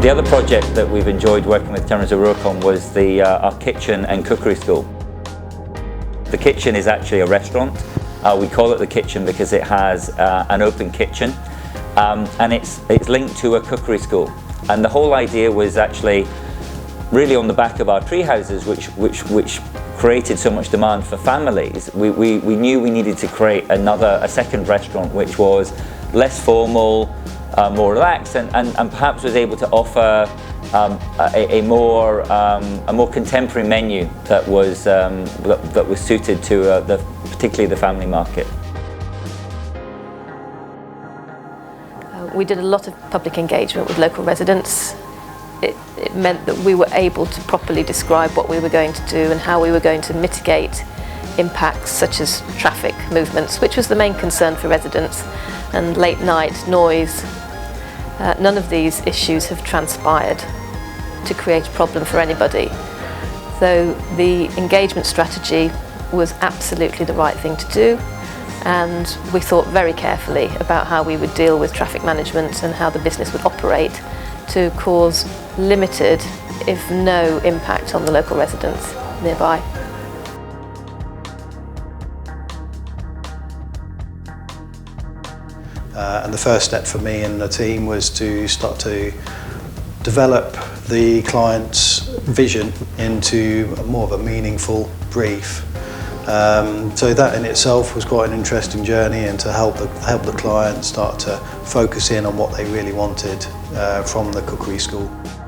The other project that we've enjoyed working with Terence O'Rourke on was our kitchen and cookery school. The kitchen is actually a restaurant. We call it the kitchen because it has an open kitchen, and it's linked to a cookery school. And the whole idea was actually really on the back of our tree houses, which created so much demand for families. We knew we needed to create a second restaurant which was less formal, more relaxed, and perhaps was able to offer a more contemporary menu that was suited to particularly the family market. We did a lot of public engagement with local residents. It meant that we were able to properly describe what we were going to do and how we were going to mitigate impacts such as traffic movements, which was the main concern for residents, and late night noise. None of these issues have transpired to create a problem for anybody. So the engagement strategy was absolutely the right thing to do, and we thought very carefully about how we would deal with traffic management and how the business would operate to cause limited, if no, impact on the local residents nearby. And the first step for me and the team was to start to develop the client's vision into more of a meaningful brief. So that in itself was quite an interesting journey, and to help the client start to focus in on what they really wanted from the cookery school.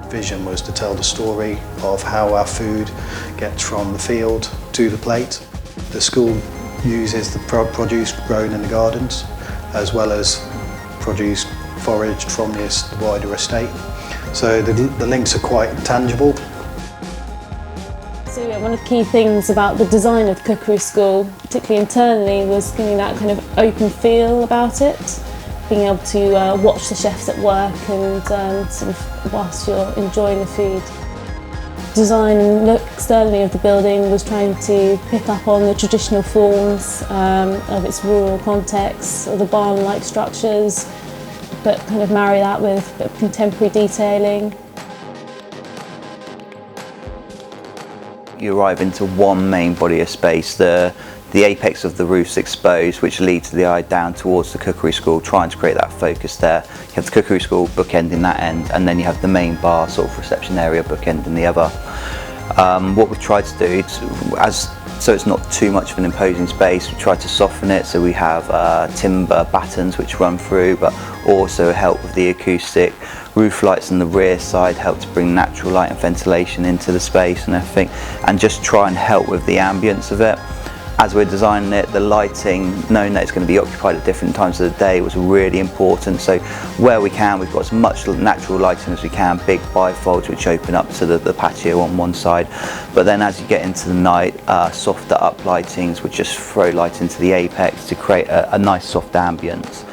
Vision was to tell the story of how our food gets from the field to the plate. The school uses the produce grown in the gardens, as well as produce foraged from this wider estate. So the links are quite tangible. So yeah, one of the key things about the design of the cookery school, particularly internally, was giving that kind of open feel about it, being able to watch the chefs at work and sort of whilst you're enjoying the food. Design and look externally of the building was trying to pick up on the traditional forms of its rural context, or the barn-like structures, but kind of marry that with a bit of contemporary detailing. You arrive into one main body of space. The apex of the roof's exposed, which leads the eye down towards the cookery school, trying to create that focus there. You have the cookery school bookending that end, and then you have the main bar sort of reception area bookending the other. What we've tried to do, so it's not too much of an imposing space, we tried to soften it, so we have timber battens which run through, but also help with the acoustic. Roof lights on the rear side help to bring natural light and ventilation into the space and everything, and just try and help with the ambience of it. As we're designing it, the lighting, knowing that it's going to be occupied at different times of the day, was really important. So where we can, we've got as much natural lighting as we can, big bifolds which open up to the patio on one side. But then as you get into the night, softer up lightings which just throw light into the apex to create a nice soft ambience.